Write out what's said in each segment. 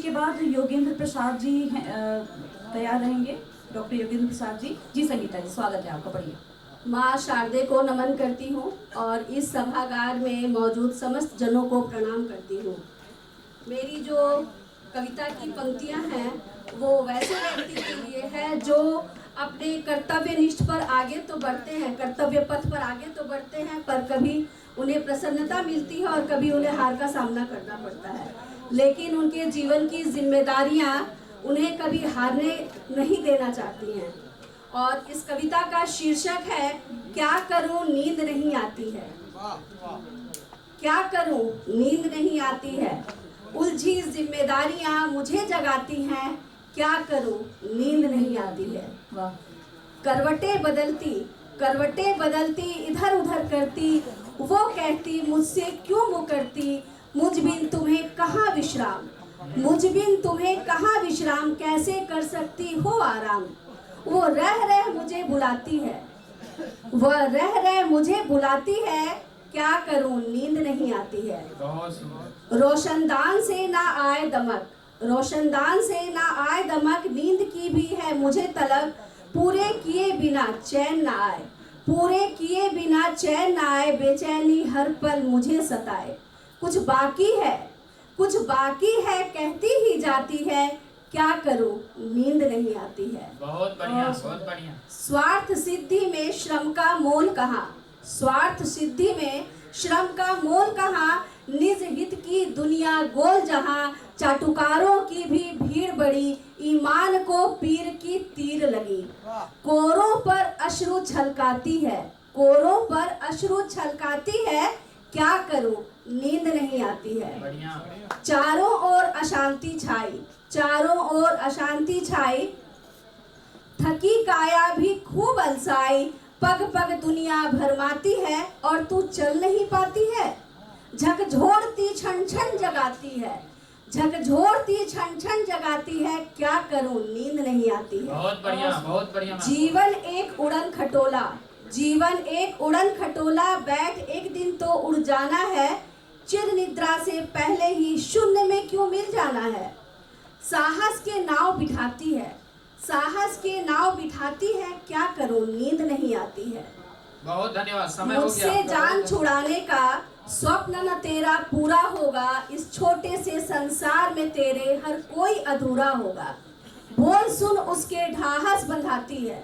इसके बाद योगेंद्र प्रसाद जी तैयार रहेंगे। डॉक्टर योगेंद्र प्रसाद जी। जी संगीता जी, स्वागत है आपका। बढ़िया। माँ शारदे को नमन करती हूँ और इस सभागार में मौजूद समस्त जनों को प्रणाम करती हूँ। मेरी जो कविता की पंक्तियाँ हैं वो वैसे व्यक्ति के लिए है जो अपने कर्तव्यनिष्ठ पर आगे तो बढ़ते हैं, कर्तव्य पथ पर आगे तो बढ़ते हैं, पर कभी उन्हें प्रसन्नता मिलती है और कभी उन्हें हार का सामना करना पड़ता है, लेकिन उनके जीवन की जिम्मेदारियाँ उन्हें कभी हारने नहीं देना चाहती हैं। और इस कविता का शीर्षक है क्या करूं नींद नहीं आती है। क्या करूं नींद नहीं आती है, उलझी जिम्मेदारियां मुझे जगाती हैं, क्या करूं नींद नहीं आती है। करवटें बदलती इधर उधर करती, वो कहती मुझसे क्यों मुकरती, मुझ बिन तुम्हें कहाँ विश्राम, मुझ बिन तुम्हें कहाँ विश्राम, कैसे कर सकती हो आराम। वो रह रह मुझे बुलाती है, वह रह रह मुझे बुलाती है, क्या करूं नींद नहीं आती है। रोशनदान से ना आए दमक, रोशनदान से ना आए दमक, नींद की भी है मुझे तलब, पूरे किए बिना चैन ना आए, पूरे किए बिना चैन ना आए, बेचैनी हर पल मुझे सताए। कुछ बाकी है कहती ही जाती है, क्या करूं नींद नहीं आती है। बहुत बढ़िया, बहुत बढ़िया। स्वार्थ सिद्धि में श्रम का मोल कहाँ, स्वार्थ सिद्धि में श्रम का मोल कहाँ, निज हित की दुनिया गोल जहाँ, चाटुकारों की भी भीड़ बड़ी, ईमान को पीर की तीर लगी। कोरों पर अश्रु छलकाती है, कोरों पर अश्रु छलकाती है, क्या करूं नींद नहीं आती है। चारों ओर अशांति छाई, चारों ओर अशांति छाई, थकी काया भी खूब अलसाई, पग पग दुनिया भरमाती है और तू चल नहीं पाती है। झकझोरती छन छन जगाती है, झकझोरती छन छन जगाती है, क्या करूं नींद नहीं आती है। बहुत बढ़िया, बहुत बढ़िया। जीवन एक उड़न खटोला, जीवन एक उड़न खटोला, बैठ एक दिन तो उड़ जाना है, चिर निद्रा से पहले ही शून्य में क्यों मिल जाना है। साहस के नाव बिठाती है, साहस के नाव बिठाती है, क्या करूं नींद नहीं आती है। बहुत धन्यवाद, समय हो गया। मुझसे जान छुड़ाने का स्वप्न न तेरा पूरा होगा, इस छोटे से संसार में तेरे हर कोई अधूरा होगा। बोल सुन उसके ढाहस बंधाती है,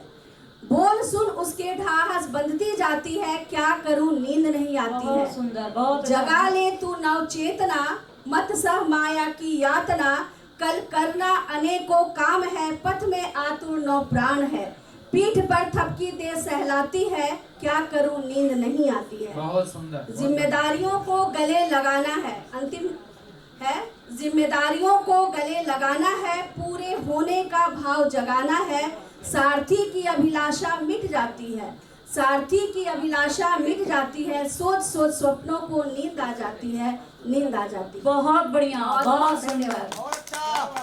बोल सुन उसके ढाहस बंधती जाती है, क्या करूं नींद नहीं आती है। सुंदर, बहुत जगा ले तू नव चेतना, मत सह माया की यातना, कल करना अनेकों काम है, पथ में आतुर नौ प्राण है, पीठ पर थपकी दे सहलाती है, क्या करूं नींद नहीं आती है। बहुत सुंदर। जिम्मेदारियों को गले लगाना है, अंतिम है, जिम्मेदारियों को गले लगाना है, पूरे होने का भाव जगाना है, सारथी की अभिलाषा मिट जाती है, सारथी की अभिलाषा मिट जाती है, सोच सोच स्वप्नों को नींद आ जाती है, नींद आ जाती है। बहुत बढ़िया, बहुत धन्यवाद।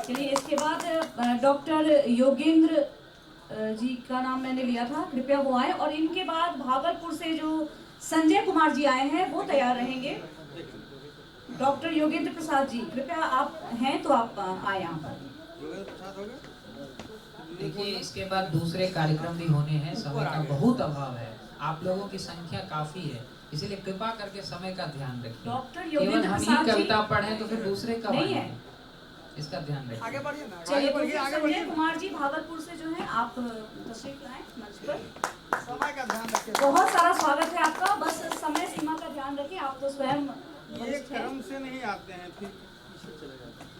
चलिए इसके बाद डॉक्टर योगेंद्र जी का नाम मैंने लिया था, कृपया वो आए, और इनके बाद भागलपुर से जो संजय कुमार जी आए हैं वो तैयार रहेंगे। डॉक्टर योगेंद्र प्रसाद जी, कृपया आप हैं तो आप आए यहाँ पर। देखिए, इसके बाद दूसरे कार्यक्रम भी होने हैं, समय का बहुत अभाव है, आप लोगों की संख्या काफी है, इसलिए कृपा करके समय का ध्यान रखिए। डॉक्टर योगेंद्र प्रसाद जी कविता पढ़े तो फिर दूसरे कब नहीं है, इसका ध्यान रखिए। आगे बढ़िए ना, चलिए संजय कुमार जी भागलपुर से जो है आप तशरीफ लाएं मंच पर। समय का ध्यान रखिए। बहुत सारा स्वागत है आपका, बस समय सीमा का ध्यान रखिए, आप तो स्वयं ये क्रम से नहीं आते हैं, फिर पीछे चले जाते हैं।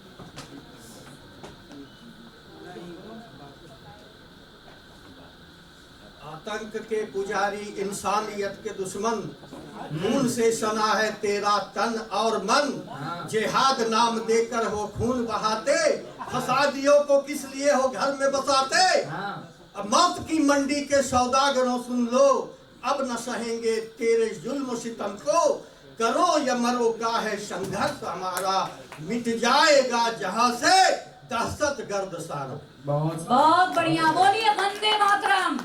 आतंक के पुजारी, इंसानियत के दुश्मन, खून से सना है तेरा तन और मन, जिहाद नाम देकर हो खून बहाते, फसादियों को किस लिए हो घर में बसाते। अब मौत की मंडी के सौदागरों सुन लो, अब न सहेंगे तेरे जुल्म सितम को, करो या मरो का है संघर्ष हमारा, मिट जाएगा जहां से दहशत गर्द सारा। बहुत बढ़िया, बोलिए वंदे मातरम।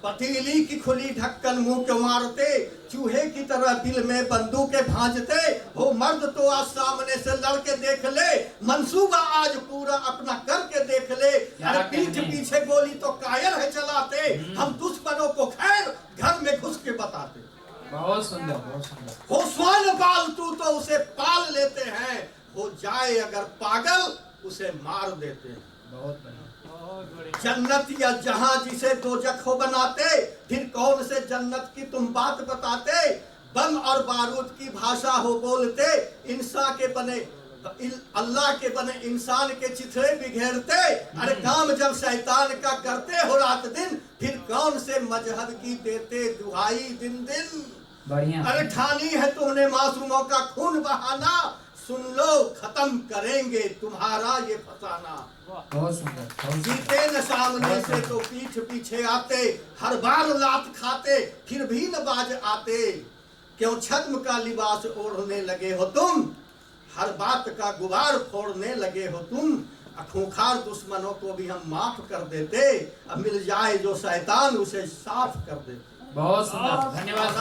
पतीली की खुली ढक्कन मुंह के मारते, चूहे की तरह दिल में बंदूकें भांजते, वो मर्द तो आज सामने से लड़के देख ले, मंसूबा आज पूरा अपना करके देख ले। अरे पीठ पीछे गोली तो कायर है चलाते, हम दुश्मनों को खैर घर में घुस के बताते। बहुत सुंदर, बहुत सुंदर। वो स्वर्ण पालतू तो उसे पाल लेते हैं, हो जाए अगर पागल उसे मार देते हैं। बहुत बढ़िया। जन्नत या जहां जिसे दोजख हो बनाते, फिर कौन से जन्नत की तुम बात बताते। बम और बारूद की भाषा हो बोलते, इंसान के बने अल्लाह के बने इंसान के चिथड़े बिखेरते। अरे काम जब शैतान का करते हो रात दिन, फिर कौन से मजहब की देते दुहाई दिन दिन। बढ़िया। अरे ठानी है तुमने मासूमों का खून बहाना, सुन लो खत्म करेंगे तुम्हारा ये फसाना। बहुत सुंदर, बहुत सुंदर। जीते न सामने से तो पीठ पीछे आते, हर बार लात खाते फिर भी न बाज आते। क्यों छद्म का लिबास ओढ़ने लगे हो तुम, हर बात का गुबार फोड़ने लगे हो तुम। खूंखार दुश्मनों को भी हम माफ कर देते, अब मिल जाए जो शैतान उसे साफ कर देते। बहुत सुंदर, धन्यवाद।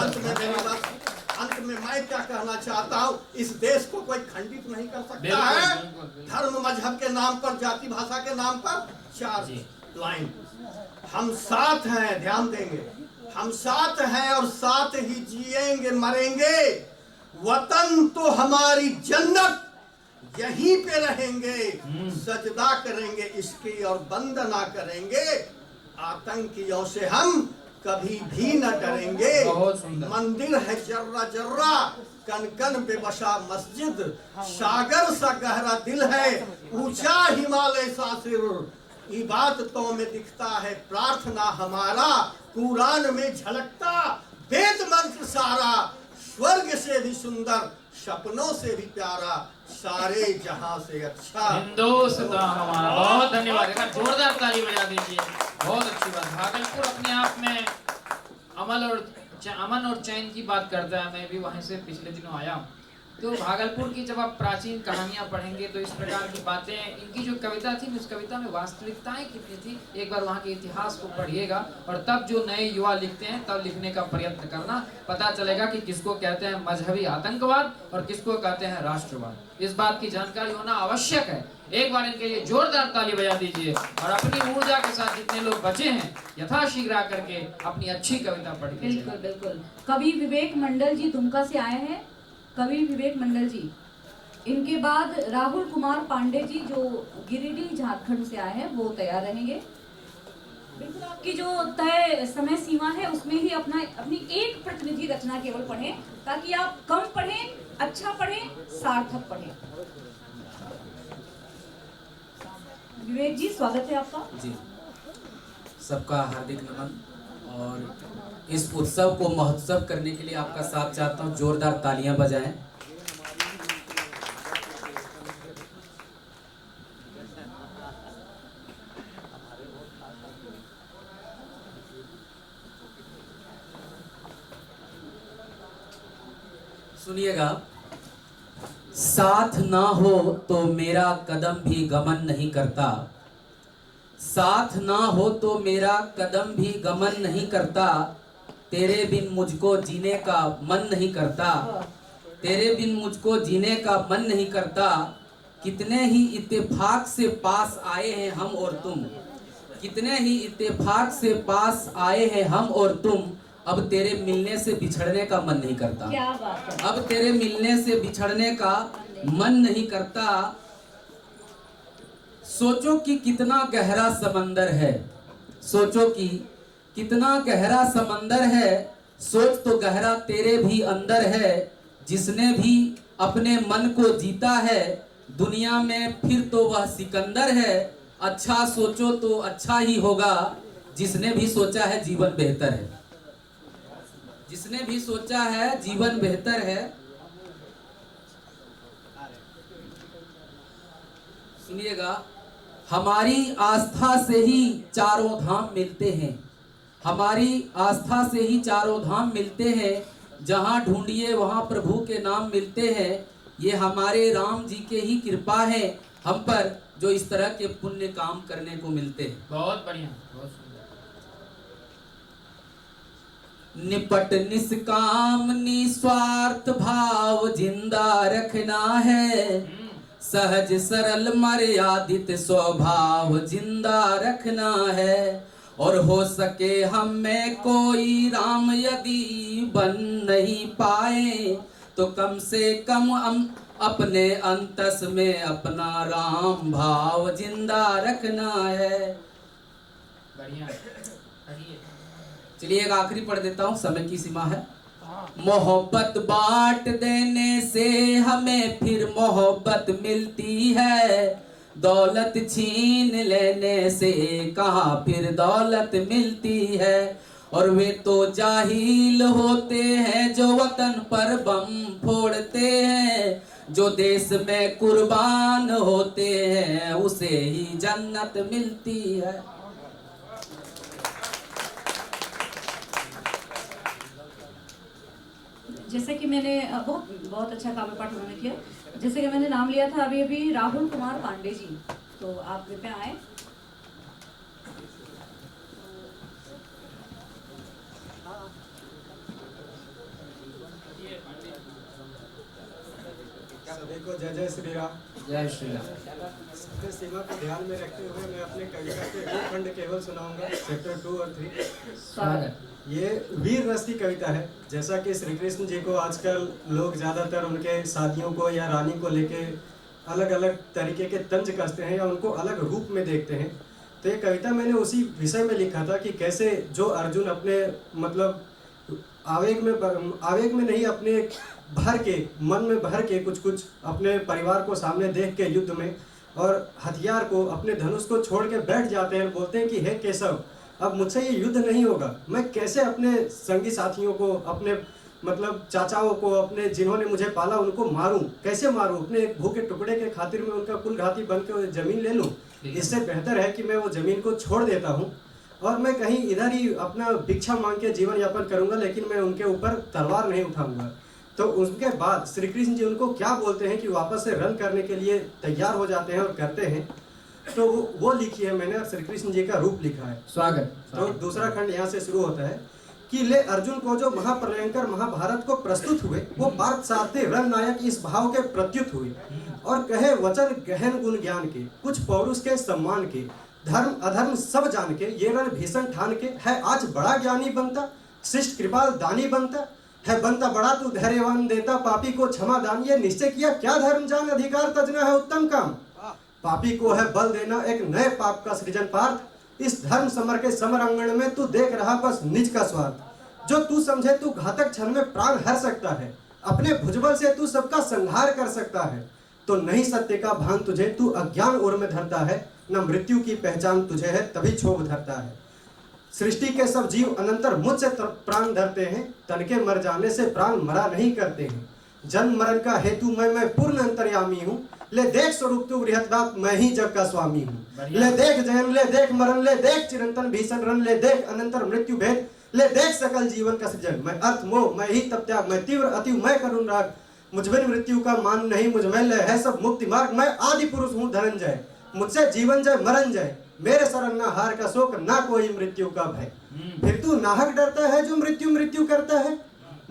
अंत में मैं क्या कहना चाहता हूँ, इस देश को कोई खंडित नहीं कर सकता बिल्कुल, है। बिल्कुल, बिल्कुल। धर्म मजहब के नाम पर, जाति भाषा के नाम पर 4 लाइन। हम साथ हैं, ध्यान देंगे, हम साथ हैं और साथ ही जिएंगे मरेंगे। वतन तो हमारी जन्नत, यहीं पे रहेंगे, सजदा करेंगे इसकी और वंदना करेंगे। आतंकियों से हम कभी भी न डरेंगे। मंदिर है जर्रा जर्रा, कन कन पे बसा मस्जिद, सागर सा गहरा दिल है, ऊंचा हिमालय सा सिर। इबादतों में दिखता है प्रार्थना हमारा, कुरान में झलकता वेद मंत्र सारा। स्वर्ग से भी सुंदर, सपनों से भी प्यारा, सारे जहां से अच्छा हिंदुस्तान हमारा। बहुत धन्यवाद, एक बार जोरदार ताली बजा दीजिए। बहुत अच्छी बात। भागलपुर अपने आप में अमन और चैन की बात करता है। मैं भी वहीं से पिछले दिनों आया हूँ। तो भागलपुर की जब आप प्राचीन कहानियां पढ़ेंगे तो इस प्रकार की बातें, इनकी जो कविता थी उस कविता में वास्तविकताएं कितनी थी, एक बार वहाँ के इतिहास को पढ़िएगा। और तब जो नए युवा लिखते हैं तब लिखने का प्रयत्न करना, पता चलेगा कि किसको कहते हैं मजहबी आतंकवाद और किसको कहते हैं राष्ट्रवाद। इस बात की जानकारी होना आवश्यक है। एक बार इनके लिए जोरदार ताली बजा दीजिए। और अपनी ऊर्जा के साथ जितने लोग बचे हैं यथाशीघ्र आकर के अपनी अच्छी कविता पढ़ के। बिल्कुल बिल्कुल। कवि विवेक मंडल जी दुमका से आए हैं, कवि विवेक मंडल जी। इनके बाद राहुल कुमार पांडे जी जो गिरिडीह झारखंड से आए हैं, वो तैयार रहेंगे। बिल्कुल आपकी जो तय समय सीमा है उसमें ही अपनी एक प्रतिनिधि रचना केवल पढ़ें, ताकि आप कम पढ़ें, अच्छा पढ़ें, सार्थक पढ़ें। विवेक जी, स्वागत है आपका। जी, सबका हार्दिक नमन। और इस उत्सव को महोत्सव करने के लिए आपका साथ चाहता हूँ, जोरदार तालियां बजाएं। सुनिएगा। साथ ना हो तो मेरा कदम भी गमन नहीं करता, साथ ना हो तो मेरा कदम भी गमन नहीं करता। तेरे बिन मुझको जीने का मन नहीं करता, तेरे बिन मुझको जीने का मन नहीं करता। कितने ही इत्तेफाक से पास आए हैं हम और तुम, कितने ही इत्तेफाक से पास आए हैं हम और तुम। अब तेरे मिलने से बिछड़ने का मन नहीं करता, क्या बात है। अब तेरे मिलने से बिछड़ने का मन नहीं करता। सोचो कि कितना गहरा समंदर है, सोचो कि कितना गहरा समंदर है। सोच तो गहरा तेरे भी अंदर है। जिसने भी अपने मन को जीता है दुनिया में, फिर तो वह सिकंदर है। अच्छा सोचो तो अच्छा ही होगा, जिसने भी सोचा है जीवन बेहतर है, जिसने भी सोचा है जीवन बेहतर है। सुनिएगा। हमारी आस्था से ही चारों धाम मिलते हैं, हमारी आस्था से ही चारों धाम मिलते हैं। जहां ढूंढिए वहां प्रभु के नाम मिलते हैं। ये हमारे राम जी के ही कृपा है हम पर, जो इस तरह के पुण्य काम करने को मिलते हैं। बहुत बढ़िया, बहुत सुंदर। निपट निष्काम निस्वार्थ भाव जिंदा रखना है, सहज सरल मर्यादित स्वभाव जिंदा रखना है। और हो सके हम में कोई राम यदि बन नहीं पाए, तो कम से कम हम अपने अंतस में अपना राम भाव जिंदा रखना है। बढ़िया। चलिए एक आखिरी पढ़ देता हूँ, समय की सीमा है। मोहब्बत बांट देने से हमें फिर मोहब्बत मिलती है, दौलत छीन लेने से कहाँ फिर दौलत मिलती है। और वे तो जाहिल होते हैं जो वतन पर बम फोड़ते हैं, जो देश में कुर्बान होते हैं उसे ही जन्नत मिलती है। जैसे कि मैंने बहुत अच्छा काव्य पाठ उन्होंने किया। जैसे कि मैंने नाम लिया था अभी अभी राहुल कुमार पांडे जी, तो आप कृपया आए। सभी को जय जय श्री राम। जय श्री राम। अपने सीमा को ध्यान में रखते हुए मैं अपने कविता के 2 खंड केवल सुनाऊंगा, चैप्टर 2 और 3। स्वागत। ये वीर रस की कविता है। जैसा कि श्री कृष्ण जी को आजकल लोग ज़्यादातर उनके साथियों को या रानी को लेके अलग अलग तरीके के तंज कसते हैं या उनको अलग रूप में देखते हैं, तो ये कविता मैंने उसी विषय में लिखा था कि कैसे जो अर्जुन अपने मतलब आवेग में नहीं, अपने भर के मन में भर के कुछ अपने परिवार को सामने देख के युद्ध में और हथियार को अपने धनुष को छोड़ के बैठ जाते हैं, बोलते हैं कि हे केशव, अब मुझसे ये युद्ध नहीं होगा। मैं कैसे अपने संगी साथियों को, अपने मतलब चाचाओं को, अपने जिन्होंने मुझे पाला उनको मारूं, कैसे मारूं? अपने एक भूखे टुकड़े के खातिर में उनका कुलघाती बन के जमीन ले लूं। इससे बेहतर है कि मैं वो जमीन को छोड़ देता हूं और मैं कहीं इधर ही अपना भिक्षा मांग के जीवन यापन करूंगा, लेकिन मैं उनके ऊपर तलवार नहीं उठाऊंगा। तो उसके बाद श्री कृष्ण जी उनको क्या बोलते हैं कि वापस से रन करने के लिए तैयार हो जाते हैं और करते हैं। तो वो लिखी है मैंने और श्री कृष्ण जी का रूप लिखा है। स्वागत। तो दूसरा खंड यहाँ से शुरू होता है कि ले अर्जुन को जो महाप्रलयंकर महाभारत को प्रस्तुत हुए, वो पार्थ सारथी रण नायक इस भाव के प्रत्युत हुए और कहे वचन गहन गुण ज्ञान के, कुछ पौरुष के सम्मान के, धर्म अधर्म सब जान के, ये रण भीषण ठान के, है आज बड़ा ज्ञानी बनता, शिष्ट कृपाल दानी बनता, है बनता बड़ा तू धैर्यवान देता, पापी को क्षमा दान, ये निश्चय किया क्या धर्म जान, अधिकार तजना है उत्तम काम, पापी को है बल देना एक नए पाप का सृजन पार्थ, इस धर्म समर के समर अंगण में तू देख रहा बस निज का स्वार्थ, जो तू समझे तू घातक क्षण में प्राण हर सकता है, अपने भुजबल से तू सबका संहार कर सकता है, तो नहीं सत्य का भान तुझे, तू अज्ञान ओर में धरता है, न मृत्यु की पहचान तुझे है तभी क्षोभ धरता है। सृष्टि के सब जीव अनंतर मुझसे प्राण धरते हैं, तन के मर जाने से प्राण मरा नहीं करते हैं, जन्म मरण का हेतु मैं पूर्ण अंतर्यामी हूँ, ले देख स्वरूप तू बृहत्ताप मैं ही जग का स्वामी हूँ, ले देख जन्म ले देख मरण, ले देख चिरंतन भीषण रण, ले देख अनंतर मृत्यु भेद, ले देख सकल जीवन का सृजन, मैं अर्थ मोह मैं ही तप त्याग, मैं तीव्र अति मैं करुण राग, मुझ बिन मृत्यु का मान नहीं, मुझ में लय है सब मुक्ति मार्ग, मैं आदि पुरुष हूँ धनंजय, मुझसे जीवन जय मरण जय, मेरे शरण ना हार का शोक ना कोई मृत्यु का भय। फिर तू नाहक डरता है जो मृत्यु करता है,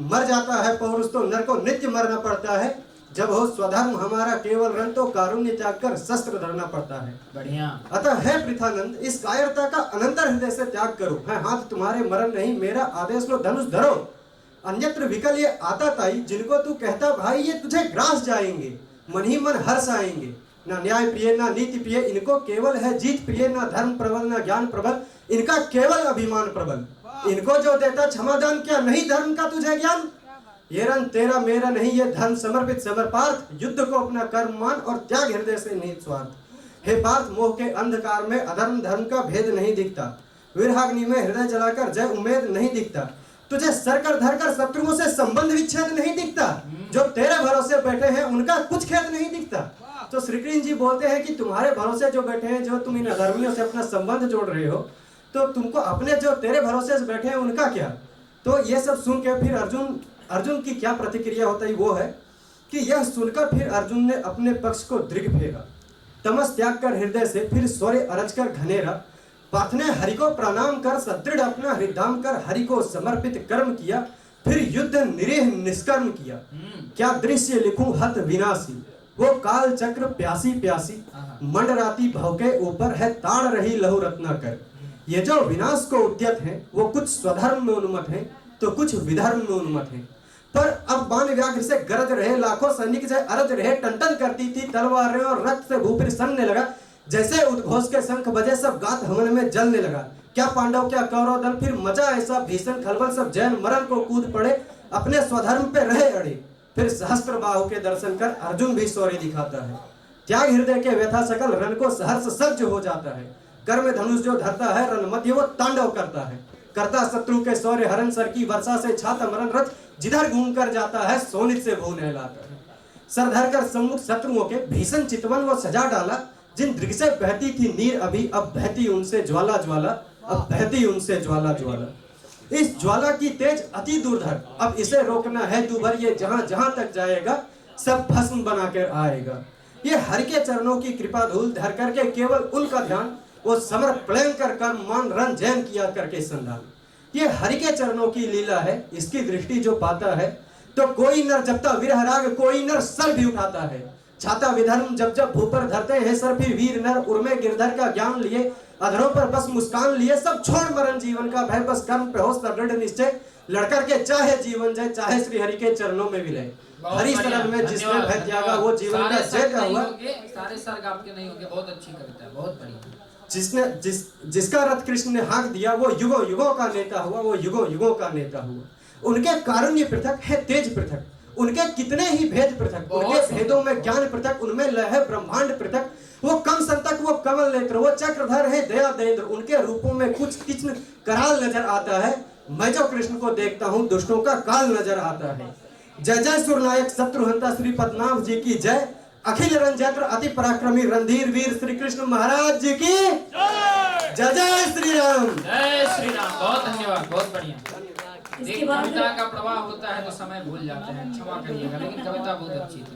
मर जाता है पौरुष तो नर को नित्य मरना पड़ता है, जब हो स्वधर्म हमारा केवल रण तो कारुण्य त्याग कर शस्त्र धरना पड़ता है। बढ़िया। अतः है पृथानंद इस कायरता का अनंतर हृदय से त्याग करो, है हाथ तुम्हारे मरण नहीं मेरा आदेश लो धनुष धरो, अन्यत्र विकल ये आता ताई, जिनको तू कहता भाई ये तुझे ग्रास जाएंगे, मन ही मन हर्ष आएंगे, ना न्याय प्रिय ना नीति प्रिय, इनको केवल है जीत प्रिय, ना धर्म प्रबल ना ज्ञान प्रबल, इनका केवल अभिमान प्रबल, इनको जो देता क्षमादान क्या नहीं धर्म का तुझे ज्ञान, ये रण तेरा मेरा नहीं ये धर्म समर्पित समर पार्थ, युद्ध को अपना कर्म मान और त्याग हृदय से निहित स्वार्थ, हे पार्थ मोह के अंधकार में अधर्म धर्म का भेद नहीं दिखता, विरहाग्नि में हृदय जलाकर जय उम्मीद नहीं दिखता, तुझे सर कर धर कर शत्रुओं से संबंध विच्छेद नहीं दिखता, जो तेरे भरोसे बैठे हैं उनका कुछ खेद नहीं दिखता। तो श्री कृष्ण जी बोलते हैं कि तुम्हारे भरोसे जो बैठे हैं, जो तुम इन अधर्मियों से अपना संबंध जोड़ रहे हो, तो तुमको अपने जो तेरे भरोसे से बैठे हैं उनका क्या। तो ये सब सुन के फिर अर्जुन की क्या प्रतिक्रिया होता है वो है कि यह सुनकर फिर अर्जुन ने अपने पक्ष को दृढ़ फेरा, तमस त्याग कर हृदय से फिर स्वरे अरज कर घनेरा, पार्थ ने हरि को प्रणाम कर सदृढ़ अपना हृदय कर हरि को समर्पित कर्म किया, फिर युद्ध निरीह निष्कर्म किया। क्या दृश्य लिखूं हत विनाशी, वो काल चक्र प्यासी प्यासी, मंडराती भव के ऊपर है ताड़ रही लहु रत्नाकर। ये जो विनाश को उद्यत है वो कुछ स्वधर्म में उन्मत्त है तो कुछ विधर्म में उन्मत्त है। पर अब बाण व्याघ्र से गरज रहे, लाखों सैनिक से अरज रहे, टंटन करती थी तलवारें और रक्त से भूपृ सनने लगा। जैसे उद्घोष के शंख बजे सब गात हवन में जलने लगा। क्या पांडव क्या कौरव दल, फिर मचा ऐसा भीषण खलबल, सब जैन मरण को कूद पड़े, अपने स्वधर्म पे रहे अड़े। फिर सहस्त्र बाहु के दर्शन कर अर्जुन भी शौर्य दिखाता है। त्याग हृदय के व्यथा सकल, रन को सहर्ष सज्ज हो जाता है। कर में धनुष जो धरता है, रण मध्य वो तांडव करता है। करता शत्रु के शौर्य हरण, सर की वर्षा से छाता मरण रथ, जिधर घूम कर जाता है सोनित से भू नहलाता है। सर धर कर सम्मुख शत्रुओं के भीषण चितवन वो सजा डाला। जिन दृग से बहती थी नीर अभी, अब बहती उनसे ज्वाला ज्वाला, अब बहती उनसे ज्वाला ज्वाला। इस ज्वाला की तेज अति दुर्धर, अब इसे रोकना है दूभर। ये जहां जहां तक जाएगा सब भस्म बनाकर आएगा। ये हरि के चरणों की कृपा धूल धर करके केवल उनका ध्यान, वो समर प्लेन कर कर्म मान रन जैन किया करके संधान। ये हरि के चरणों की लीला है, इसकी दृष्टि जो पाता है तो कोई नर जपता विरह राग, कोई नर सर भी उठाता है। छाता विधर्म जब जब भूपर धरते हैं सर, फिर वीर नर उर्मे गिरधर का ज्ञान लिए, अधरों पर बस मुस्कान लिए, सब छोड़ मरण जीवन का भय, बस कर्म पे हो दृढ़ निश्चय। लड़कर के चाहे जीवन जाए, चाहे श्री हरि के चरणों में विलय। हरि शरण में जिसने भय त्यागा, वो जीवन का जय का हुआ। सारे सर्ग आपके नहीं होंगे, बहुत अच्छी कविता है, बहुत बढ़िया। जिसका रथ कृष्ण ने हाँक दिया, वो युगों युगों का नेता हुआ, वो युगों युगों का नेता हुआ। उनके कारुण्य पृथक है, तेज पृथक, उनके कितने ही भेद पृथक, उनके भेदों में ज्ञान पृथक, उनमें लय है ब्रह्मांड पृथक। वो कम संतक, वो कमल नेत्र, वो चक्रधर है दया देंद्र। उनके रूपों में कुछ तीक्ष्ण कराल नजर आता है। मैं जो कृष्ण को देखता हूँ दुष्टों का काल नजर आता है। जय जय सुरनायक शत्रुहंता श्री पद्मनाभ जी की जय। अखिल रंजयत्र अति पराक्रमी रणधीर वीर श्री कृष्ण महाराज जी की जय। जय श्री राम, जय श्री राम। बहुत धन्यवाद, बहुत बढ़िया। इसके बाद कविता का प्रवाह होता है तो समय भूल जाते हैं, क्षमा करिएगा, लेकिन कविता बहुत अच्छी थी,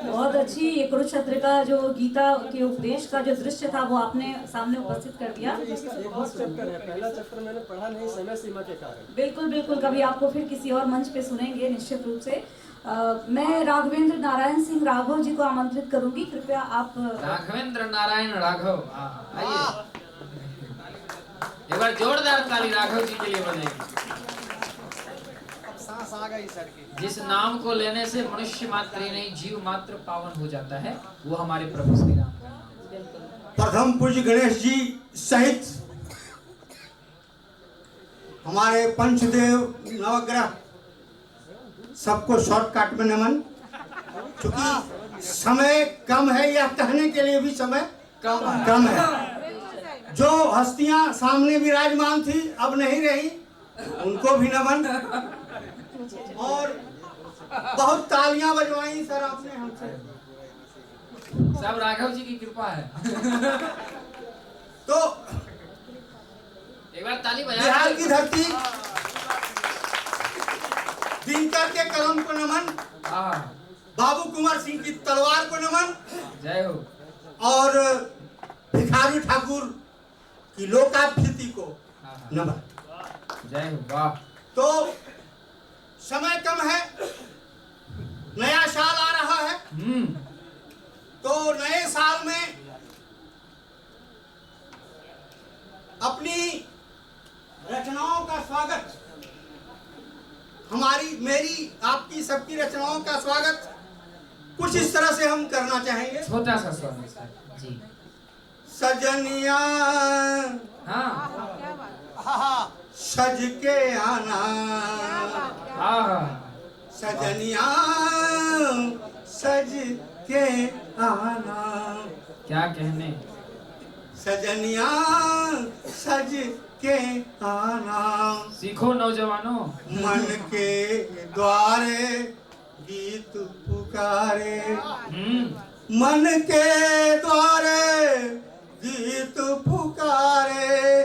बहुत अच्छी। ये कुरुक्षेत्र का जो गीता के उपदेश का जो दृश्य था वो आपने सामने उपस्थित कर दिया। पहला चैप्टर मैंने पढ़ा नहीं समय सीमा के कारण। बिल्कुल बिल्कुल, कभी आपको फिर किसी और मंच पे सुनेंगे निश्चित रूप से। मैं राघवेंद्र नारायण सिंह राघव जी को आमंत्रित करूंगी, कृपया आप। राघवेंद्र नारायण राघव, आइए एक बार जोरदार ताली राघव जी के लिए बजाइए। सांस आ गई सर की। जिस नाम को लेने से मनुष्य मात्र ही नहीं जीव मात्र पावन हो जाता है, वो हमारे प्रभु श्री राम का नाम है। प्रथम पूज्य गणेश जी सहित हमारे पंचदेव नवग्रह सबको शॉर्टकट में नमन। क्योंकि समय कम है, या कहने के लिए भी समय कम है। जो हस्तियां सामने विराजमान थी अब नहीं रही, उनको भी नमन। और बहुत तालियां बजवाई सर आपने हमसे, सब राघव जी की कृपा है। तो एक बार ताली बजा। बिहार की धरती, दिनकर के कलम को नमन, बाबू कुंवर सिंह की तलवार को नमन, जय हो। और भिखारी ठाकुर की लोकाभ्युति को नमन, जय हो। वाह। तो समय कम है, नया साल आ रहा है, तो नए साल में अपनी रचनाओं का स्वागत, हमारी मेरी आपकी सबकी रचनाओं का स्वागत कुछ इस तरह से हम करना चाहेंगे। छोटा सा स्वागत जी। सजनिया सज के आना, सजनिया सज के आना, क्या कहने। सजनिया सज के आना, सीखो नौजवानों। मन के द्वारे गीत पुकारे, मन के द्वारे गीत पुकारे,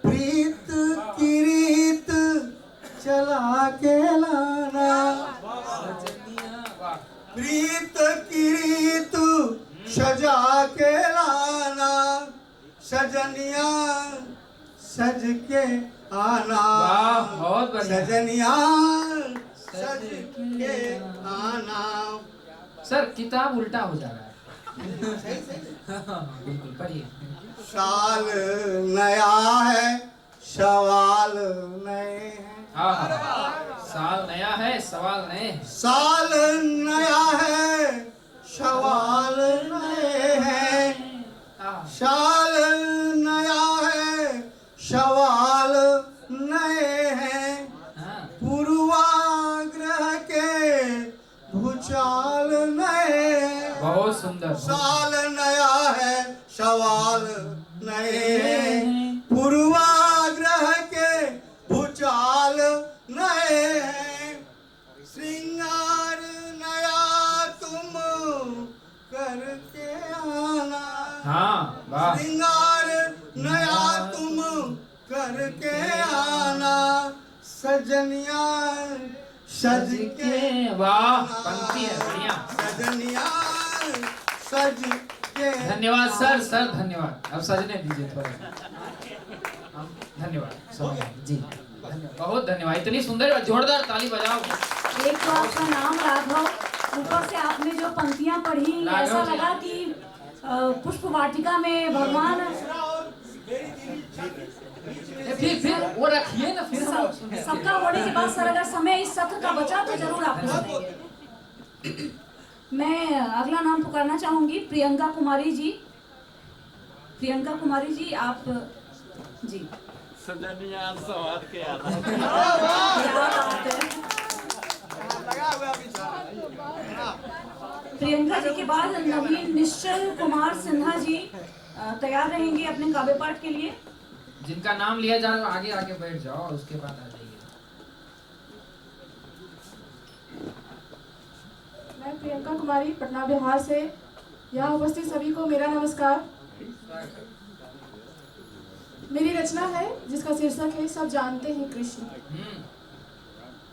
प्रीत की रीत चला के लाना, प्रीत की रीत सजा के लाना, सजनिया सज के आना, वाह, बहुत बढ़िया। सजनिया सज के आना। सर किताब उल्टा हो जा रहा है। बिल्कुल पढ़िए। साल नया है, सवाल नए हैं। साल नया है, सवाल नए हैं। साल नया है, सवाल नए हैं। साल नया है, सवाल नए हैं। पूर्वाग्रह के भूचाल नए हैं। बहुत सुंदर। साल नया है, सवाल नए हैं। पूर्वाग्रह के भूचाल नए हैं। श्रृंगार नया तुम करके आना। हाँ, वाह। श्रृंगार नया तुम करके आना। सजनिया सज के, वाह, पंक्ति है बढ़िया। सजनिया सज के। धन्यवाद सर, सर धन्यवाद। अब सजने दीजिए थोड़ा। धन्यवाद जी, धन्यवाद, बहुत धन्यवाद। इतनी सुंदर, जोरदार ताली बजाओ। एक तो आपका नाम राघव, ऊपर से आपने जो पंक्तियां पढ़ी, ऐसा लगा कि पुष्प वाटिका में भगवान। फिर वो रखिए ना, फिर हम सबका होने के बाद सर, अगर समय इस सत्र का बचा तो जरूर आपको सुनाएंगे। मैं अगला नाम पुकारना चाहूंगी, प्रियंका कुमारी जी। प्रियंका कुमारी जी, आप जी। सजनिया सवार के आना। क्या बात है। प्रियंका जी के बाद नवीन निश्चल कुमार सिन्हा जी तैयार रहेंगे अपने काव्य पाठ के लिए। जिनका नाम लिया जा रहा है आगे आगे बैठ जाओ, उसके बाद आ जाइए। मैं प्रियंका कुमारी पटना बिहार से। यहाँ उपस्थित सभी को मेरा नमस्कार। मेरी रचना है जिसका शीर्षक है सब जानते हैं कृष्ण।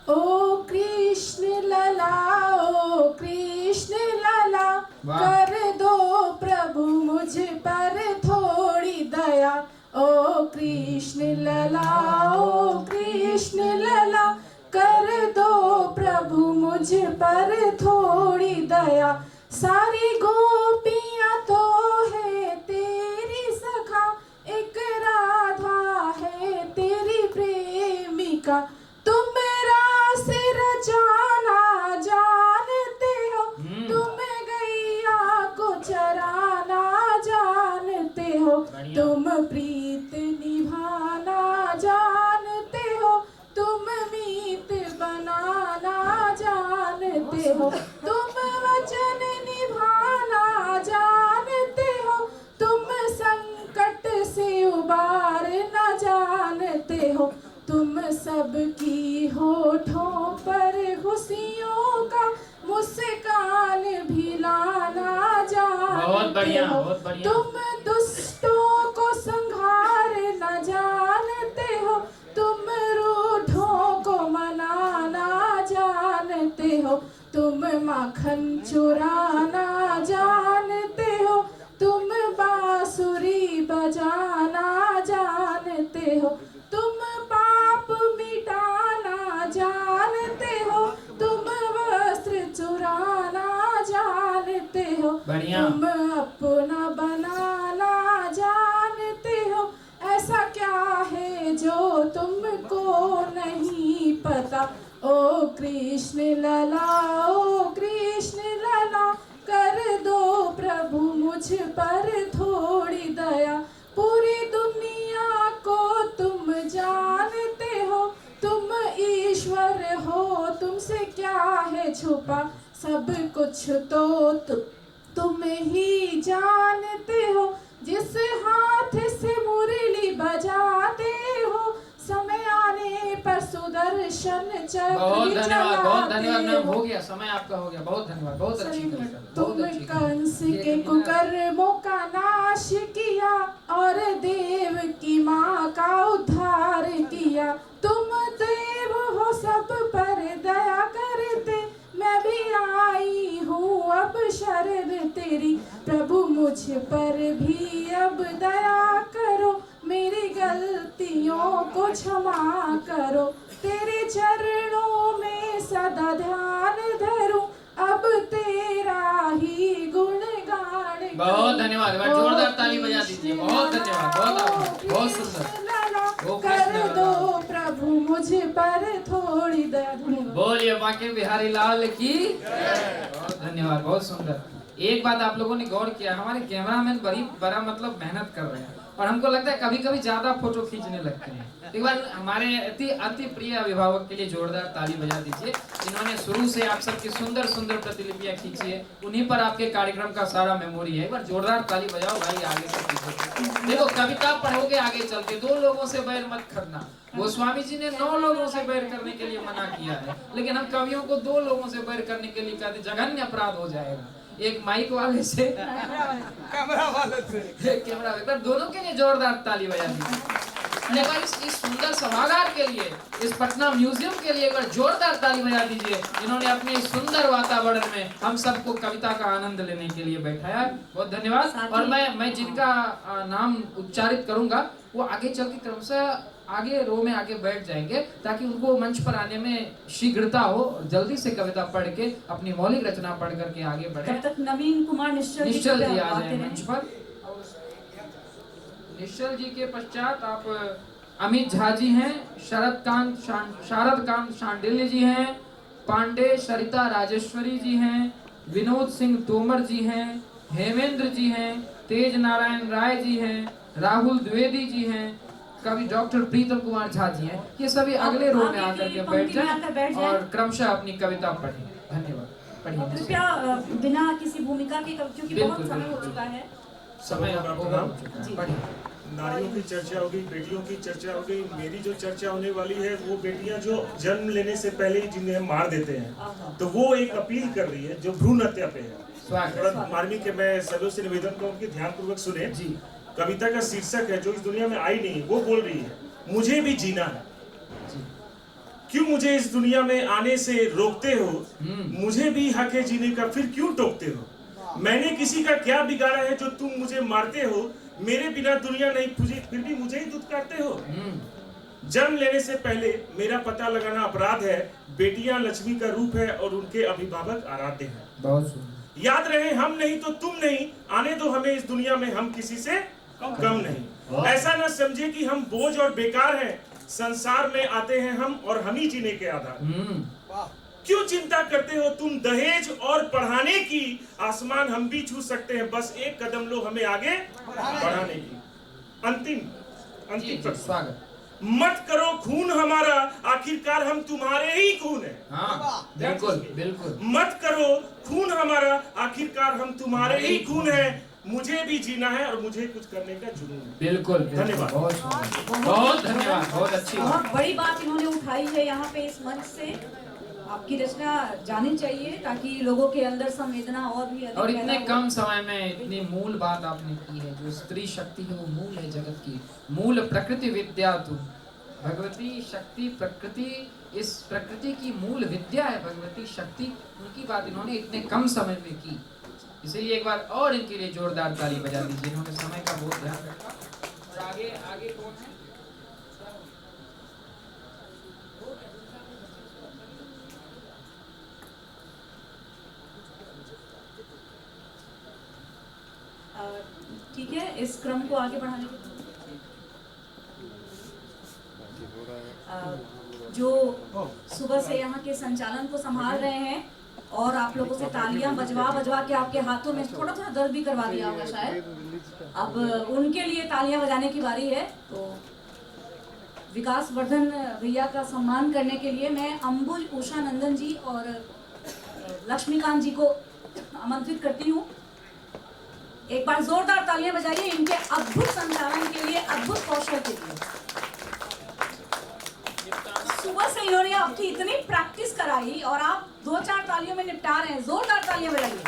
ओ कृष्ण लला, ओ कृष्ण लला, कर दो प्रभु मुझ पर थोड़ी दया। ओ कृष्ण लला, ओ कृष्ण लला, कर दो प्रभु मुझ पर थोड़ी दया। सारी गोपियां तो है तेरी सखा, एक राधा है तेरी प्रेमिका। तुम रास रचाना जानते हो, तुम गैया को चराना जानते हो, तुम प्रीत निभाना जानते हो, तुम मीत बनाना जानते हो, तुम वचन निभाना जानते हो, तुम संकट से उबारना जानते हो, तुम सबकी होठों पर खुशियों का मुस्कान भी लाना जानते हो, तुम दुष्टों को संहार न जानते हो, तुम रूठों को मनाना जानते हो, तुम माखन चुराना जानते हो, तुम बांसुरी बजाना जानते हो, तुम पाप मिटाना जानते हो, तुम वस्त्र चुराना जानते हो, तुम अपना बनाना जानते हो। ऐसा क्या है जो तुमको नहीं पता। ओ कृष्ण लला, ओ कृष्ण लला, कर दो प्रभु मुझ पर थोड़ी दया। पूरी दुनिया को तुम जानते हो, तुम ईश्वर हो, तुमसे क्या है छुपा। सब कुछ तो तुम ही जानते हो, जिस हाथ से मुरली बजाते हो, समय आने पर सुदर्शन चक्र बहुत धन्यवाद, बहुत धन्यवाद मैम। हो गया समय आपका, हो गया। बहुत धन्यवाद, बहुत अच्छी कविता, तुम बहुत अच्छी कंस के कुकर्मों का नाश किया और देव की माँ का उद्धार किया। तुम देव हो सब पर दया करते, मैं भी आई हूँ अब शरण तेरी। प्रभु मुझ पर भी अब दया क्षमा करो, तेरे चरणों में सदा ध्यान धरूं, अब तेरा ही गुणगान करूं। बहुत धन्यवाद, एक बार जोरदार ताली बजा दीजिए। बहुत धन्यवाद, बहुत सुंदर। कर दो प्रभु मुझ पर थोड़ी दया। धन्यवाद। बोलिए बांके बिहारी लाल की। बहुत धन्यवाद, बहुत सुंदर। एक बात आप लोगों ने गौर किया, हमारे कैमरामैन बड़ा मतलब मेहनत कर रहे हैं और हमको लगता है कभी कभी ज्यादा फोटो खींचने लगते हैं। एक बार हमारे अति प्रिय अभिभावक के लिए जोरदार ताली बजा दीजिए, जिन्होंने शुरू से आप सबकी सुंदर सुंदर प्रतिलिपियां खींची है। उन्हीं पर आपके कार्यक्रम का सारा मेमोरी है। एक बार जोरदार ताली बजाओ भाई, आगे से पीछे। देखो कविता पढ़ोगे आगे चलते, 2 लोगों से बैर मत करना। गोस्वामी जी ने 9 लोगों से बैर करने के लिए मना किया है, लेकिन हम कवियों को 2 लोगों से बैर करने के लिए कहते, जघन्य अपराध हो जाएगा। एक माइक वाले से, कैमरा वाले से, कैमरा वाले, दोनों के लिए जोरदार ताली बजा दीजिए। एक बार इस सुंदर सभागार के लिए, इस पटना म्यूजियम के लिए एक बार जोरदार ताली बजा दीजिए, जिन्होंने अपने इस सुंदर वातावरण में हम सबको कविता का आनंद लेने के लिए बैठाया। बहुत धन्यवाद। और मैं जिनका नाम उच्चारित करूंगा वो आगे चल के क्रमशः आगे रो में आगे बैठ जाएंगे, ताकि उनको मंच पर आने में शीघ्रता हो, जल्दी से कविता पढ़ के अपनी मौलिक रचना पढ़ करके आगे बढ़े। तब तक नवीन कुमार निश्चल जी आ जाए मंच पर। निश्चल जी के पश्चात आप अमित झा जी हैं, शारद कांत शांडिल्य जी हैं, पांडे सरिता राजेश्वरी जी हैं, विनोद सिंह तोमर जी हैं, हेमेंद्र जी हैं, तेज नारायण राय जी हैं, राहुल द्विवेदी जी हैं, कवि डॉक्टर प्रीतम कुमार झा जी हैं। ये सभी अगले रो में आकर के बैठ जाएं और क्रमशः अपनी कविता पढ़ें। धन्यवाद। पढ़िए कृपया बिना किसी भूमिका के, क्योंकि बहुत समय हो चुका है। समय पढ़िए। नारियों की चर्चा होगी, बेटियों की चर्चा होगी। मेरी जो चर्चा होने वाली है वो बेटियां जो जन्म लेने से पहले ही जिन्हें मार देते हैं, तो वो एक अपील कर रही है जो भ्रूण हत्या पे है। मार्मिक के मैं सभी से निवेदन करूँ कि ध्यान पूर्वक सुने। जी। कविता का शीर्षक है जो इस दुनिया में आई नहीं, वो बोल रही है मुझे भी जीना है, क्यों मुझे इस दुनिया में आने से रोकते हो, मुझे भी हक है जीने का, फिर क्यों टोकते हो, मैंने किसी का क्या बिगाड़ा है जो तुम मुझे मारते हो, मेरे बिना दुनिया नहीं पूजी फिर भी मुझे ही दुत्कारते हो। जन्म लेने से पहले मेरा पता लगाना अपराध है, बेटियां लक्ष्मी का रूप है और उनके अभिभावक आराध्य हैं। बहुत याद रहे हम नहीं तो तुम नहीं, आने दो हमें इस दुनिया में, हम किसी से कम नहीं। ऐसा न समझे कि हम बोझ और बेकार हैं, संसार में आते हैं हम और हम ही जीने के आधार। क्यों चिंता करते हो तुम दहेज और पढ़ाने की, आसमान हम भी छू सकते हैं, बस एक कदम लो हमें आगे बढ़ाने की। अंतिम स्वागत। मत करो खून हमारा, आखिरकार हम तुम्हारे ही खून हैं। हाँ, बिल्कुल बिल्कुल। मत करो खून हमारा, आखिरकार हम तुम्हारे ही खून हैं, मुझे भी जीना है और मुझे कुछ करने का जुनून है। बिल्कुल, धन्यवाद। बहुत धन्यवाद, बहुत अच्छी बात। बहुत बड़ी बात इन्होंने उठाई है यहाँ पे इस मंच से। आपकी रचना जानी चाहिए ताकि लोगों के अंदर संवेदना और भी अधिक। और इतने कम समय में इतनी मूल बात आपने की है। जो स्त्री शक्ति है वो मूल है जगत की, मूल प्रकृति विद्या तुम, भगवती शक्ति प्रकृति, इस प्रकृति की मूल विद्या है भगवती शक्ति। उनकी बात इन्होंने इतने कम समय में की, इसीलिए एक बार और इनके लिए जोरदार ताली बजा दीजिए। इन्होंने समय का बहुत ध्यान रखा। और आगे कौन है? ठीक है, इस क्रम को आगे बढ़ाने के जो सुबह से यहाँ के संचालन को संभाल रहे हैं और आप लोगों से तालियां बजवा के आपके हाथों में थोड़ा दर्द भी करवा दिया होगा शायद। अब उनके लिए तालियां बजाने की बारी है। तो विकास वर्धन भैया का सम्मान करने के लिए मैं अंबुज उषा नंदन जी और लक्ष्मीकांत जी को आमंत्रित करती हूँ। एक बार जोरदार तालियां बजाइए इनके अद्भुत संचालन के लिए, अद्भुत कौशल के लिए। सुबह से इन्होंने आपकी इतनी प्रैक्टिस कराई और आप 2-4 तालियों में निपटा रहे हैं। जोरदार तालियां बजाइए।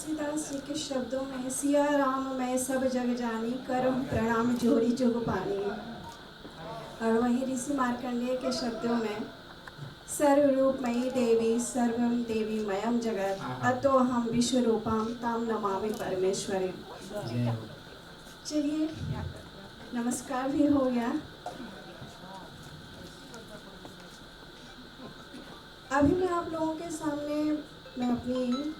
तुलसीदास जी के शब्दों में सिया राम मैं सब जग जानी करम प्रणाम जोड़ी जुग पानी, और वहीं ऋषि मार्कंडेय के शब्दों में सर्वरूपमयी देवी सर्वम देवी मयम जगत अतो हम विश्व रूपाम ताम नमामि परमेश्वरी। चलिए नमस्कार भी हो गया। अभी मैं आप लोगों के सामने मैं अपनी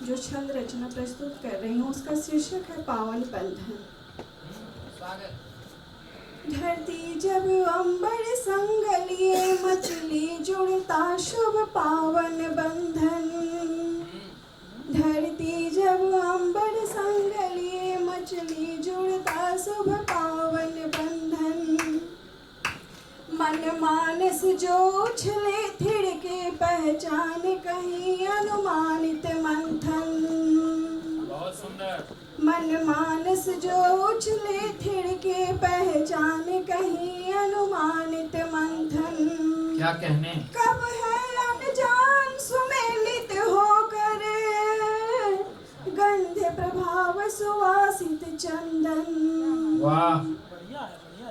जो छंद रचना प्रस्तुत कर रही हूँ उसका शीर्षक है पावन बंधन। धरती जब अंबर संग लिए मछली जुड़ता शुभ पावन बंधन। धरती जब अंबर संग लिए मछली जुड़ता शुभ पावन बंधन। मन मानस जो उछले थिड़के पहचान कहीं अनुमानित मंथन। बहुत सुंदर। मन मानस जो उछले थिड़के पहचान कहीं अनुमानित मंथन। क्या कहने। कब है अनजान सुमेलित होकर गंध प्रभाव सुवासित चंदन। वाह।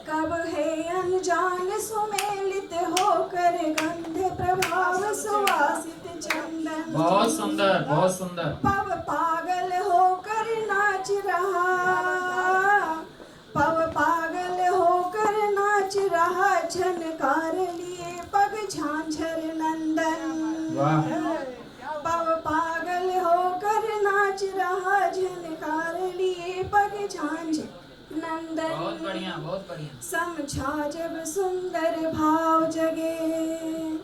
कब है अनजान सुमेलित होकर गंध प्रभाव सुवासित चंदन। बहुत सुंदर बहुत सुंदर। पव पागल होकर नाच रहा, पव पागल होकर नाच रहा झनकार लिए पग झांझर नंदन। पव पागल होकर नाच रहा झनकार लिए पग झांझर नंदन। बहुत बढ़िया बहुत बढ़िया। समझा जब सुंदर भाव जगे,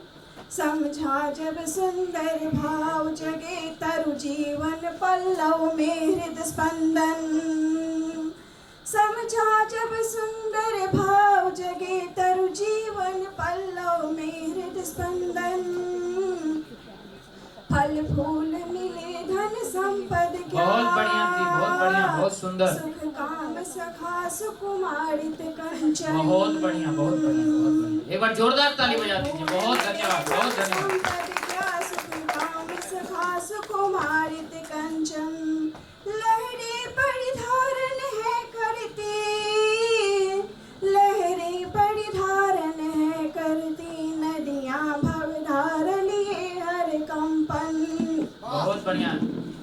समझा जब सुंदर भाव जगे तरु जीवन पल्लव में हृदय स्पंदन। समझा जब सुंदर भाव जगे तरु जीवन पल्लव में हृदय स्पंदन। फल फूल मिले धन संपद क्या, बहुत बढ़िया थी बहुत बढ़िया बहुत सुंदर। सुख काम सखा सुकुमारित कंचन। बहुत बढ़िया बहुत बढ़िया बहुत बढ़िया। एक बार जोरदार ताली बजा दीजिए। बहुत धन्यवाद बहुत धन्यवाद। संपद क्या सुख काम सखा सुकुमारित कंचन। लहरी परिधारण है करती, लहरी परिधारण है करती नदियां भवधार लिए हर कंपन। बहुत बढ़िया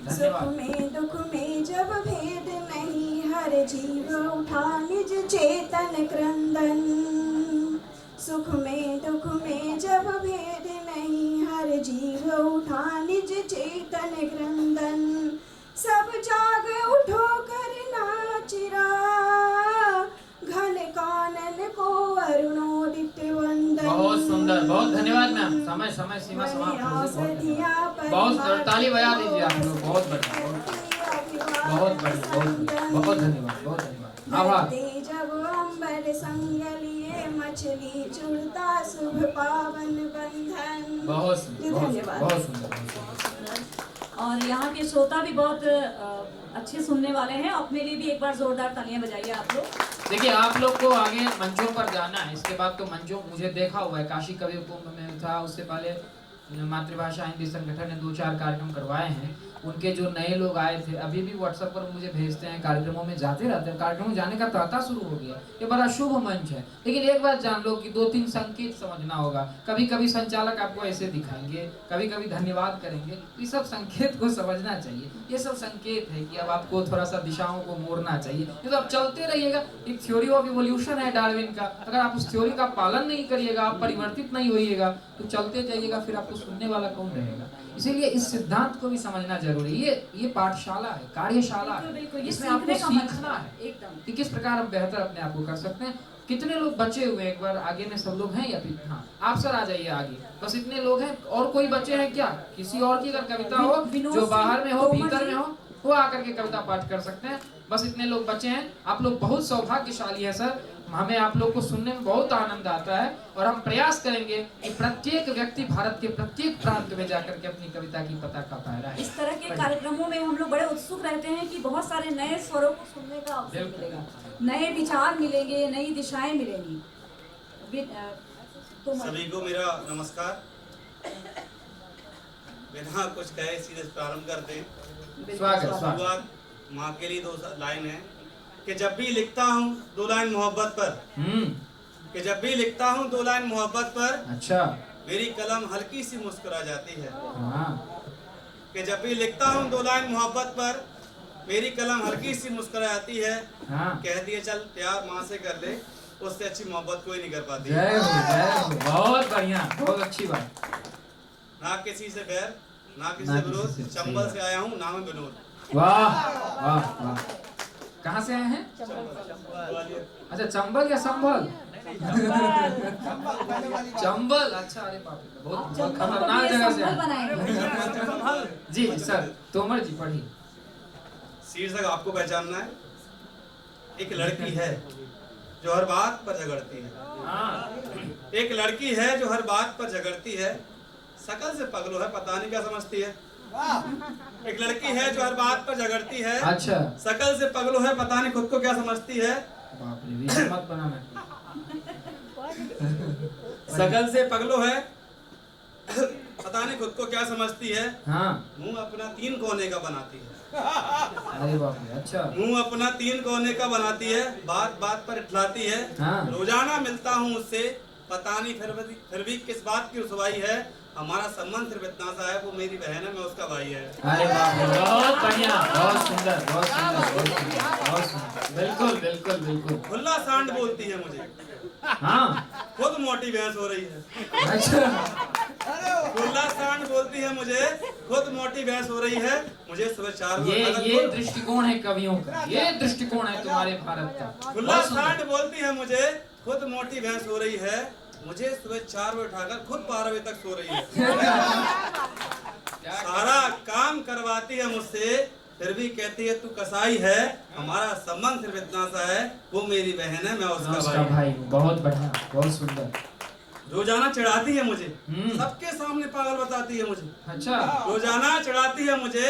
सुख में दुख में जब भेद नहीं हर जीव उठा निज चेतन क्रंदन। सुख में दुख में जब भेद नहीं हर जीव उठा निज चेतन क्रंदन। सब जाग उठो कर नाचिरा घन कानन को अरुणोदित वंदन। बहुत सुंदर बहुत धन्यवाद मैम। समय समय सीमा समाप्त हो गई। बहुत ताली बजा दीजिए आप लोग। बहुत बढ़िया बहुत बढ़िया बहुत धन्यवाद बहुत धन्यवाद। आभार। जब अंबर संग लिए मछली जुड़ता शुभ पावन बंधन। बहुत सुंदर धन्यवाद। बहुत सुंदर। और यहाँ के श्रोता भी बहुत अच्छे सुनने वाले हैं। अपने लिए भी एक बार जोरदार तालियां बजाइए आप लोग। देखिए आप लोग को आगे मंचों पर जाना है। इसके बाद तो मंचों मुझे देखा हुआ है, काशी कवि कुंभ में था, उससे पहले मातृभाषा हिंदी संगठन ने 2-4 कार्यक्रम करवाए हैं। उनके जो नए लोग आए थे अभी भी व्हाट्सएप पर मुझे भेजते हैं, कार्यक्रमों में जाते रहते हैं। कार्यक्रमों में जाने का तांता शुरू हो गया। ये बड़ा शुभ मंच है। लेकिन एक बात जान लो कि 2-3 संकेत समझना होगा। कभी कभी संचालक आपको ऐसे दिखाएंगे, कभी कभी धन्यवाद करेंगे। ये सब संकेत को समझना चाहिए। ये सब संकेत है कि अब आपको थोड़ा सा दिशाओं को मोड़ना चाहिए। ये तो आप चलते रहिएगा। एक थ्योरी ऑफ इवोल्यूशन है डार्विन का। अगर आप उस थ्योरी का पालन नहीं करिएगा, आप परिवर्तित नहीं होइएगा, तो चलते जाइएगा, फिर आपको सुनने वाला कौन रहेगा। इसीलिए इस सिद्धांत को भी समझना जरूरी है। ये पाठशाला है, कार्यशाला है। इसमें आपको सीखना है कि किस प्रकार हम बेहतर अपने आप को कर सकते हैं। कितने लोग बचे हुए हैं? एक बार आगे में सब लोग हैं या फिर? हाँ आप सर आ जाइए आगे। बस इतने लोग हैं। और कोई बचे हैं क्या? किसी और की अगर कविता हो जो बाहर में हो भीतर में हो, वो आकर के कविता पाठ कर सकते हैं। बस इतने लोग बचे हैं। आप लोग बहुत सौभाग्यशाली है सर। हमें आप लोग को सुनने में बहुत आनंद आता है और हम प्रयास करेंगे कि प्रत्येक व्यक्ति भारत के प्रत्येक प्रांत में जाकर के अपनी कविता की पताका फहराए। इस तरह के कार्यक्रमों में हम लोग बड़े उत्सुक रहते हैं कि बहुत सारे नए स्वरों को सुनने का अवसर मिलेगा, नए विचार मिलेंगे, नई दिशाएं मिलेंगी। तो सभी को मेरा नमस्कार। बिना कुछ कहे सीधे प्रारंभ करते हैं। स्वागत। शुरुआत माँ के लिए 2 लाइन है कि जब भी लिखता हूँ 2 लाइन मोहब्बत पर, कि जब भी लिखता हूँ 2 लाइन मोहब्बत पर, अच्छा, मेरी कलम हल्की सी मुस्कुरा जाती है। हाँ, कि जब भी लिखता हूँ 2 लाइन मोहब्बत पर, मेरी कलम हल्की सी मुस्कुरा जाती है। हाँ। कह दिए चल प्यार माँ से कर ले, उससे अच्छी मोहब्बत कोई नहीं कर पाती। जय हो, बहुत बढ़िया, बहुत अच्छी बात। ना किसी से बैर, ना किसी से विरोध, चंबल से आया हूँ, नाम है विनोद। वाह वाह वाह। कहाँ से आए हैं? अच्छा, चंबल या संभल? चंबल। अच्छा, अरे बाप रे, बहुत खतरनाक जगह से आए। जी सर, तोमर जी पढ़िए। शीर्षक आपको पहचानना है। एक लड़की है जो हर बात पर झगड़ती है। एक लड़की है जो हर बात पर झगड़ती है, शकल से पगलो है, पता नहीं क्या समझती है। एक लड़की है जो हर बात पर झगड़ती है, अच्छा, शकल से पगलो है, पता नहीं खुद को क्या समझती है। बाप रे, वीडियो मत बना मैं। शकल से पगलो है, पता नहीं खुद को क्या समझती है। हाँ। मुंह अपना 3 कोने का बनाती है। अरे बाप रे, अच्छा। मुंह अपना 3 कोने का बनाती है, बात बात पर इठलाती है। हाँ। रोजाना मिलता हूँ उससे, पता नहीं फिर भी किस बात की रुसवाई है। हमारा संबंध सिर्फ इतना सा है, वो मेरी बहन है, मैं उसका भाई है। अरे बाप रे, बहुत बढ़िया, बहुत सुंदर, बहुत सुंदर, बहुत सुंदर, बहुत सुंदर। बिल्कुल बिल्कुल बिल्कुल। खुला सांड बोलती है मुझे। हाँ, खुद मोटी भैंस हो रही है। अच्छा, खुला सांड बोलती है मुझे, खुद मोटी भैंस हो रही है। मुझे सुबह 4 बजे ये दृष्टिकोण है कवियों का, ये दृष्टिकोण है तुम्हारे भारत का। खुला सांड बोलती है मुझे, खुद मोटी भैंस हो रही है। मुझे सुबह 4 बजे उठाकर खुद 12 बजे तक सो रही है। सारा काम करवाती है मुझसे, फिर भी कहती है तू कसाई है। हमारा संबंध सिर्फ इतना सा है, वो मेरी बहन है, मैं उसका भाई। बहुत बढ़िया, बहुत सुंदर। रोजाना चिढ़ाती है मुझे, सबके सामने पागल बताती है मुझे। अच्छा, रोजाना चिढ़ाती है मुझे,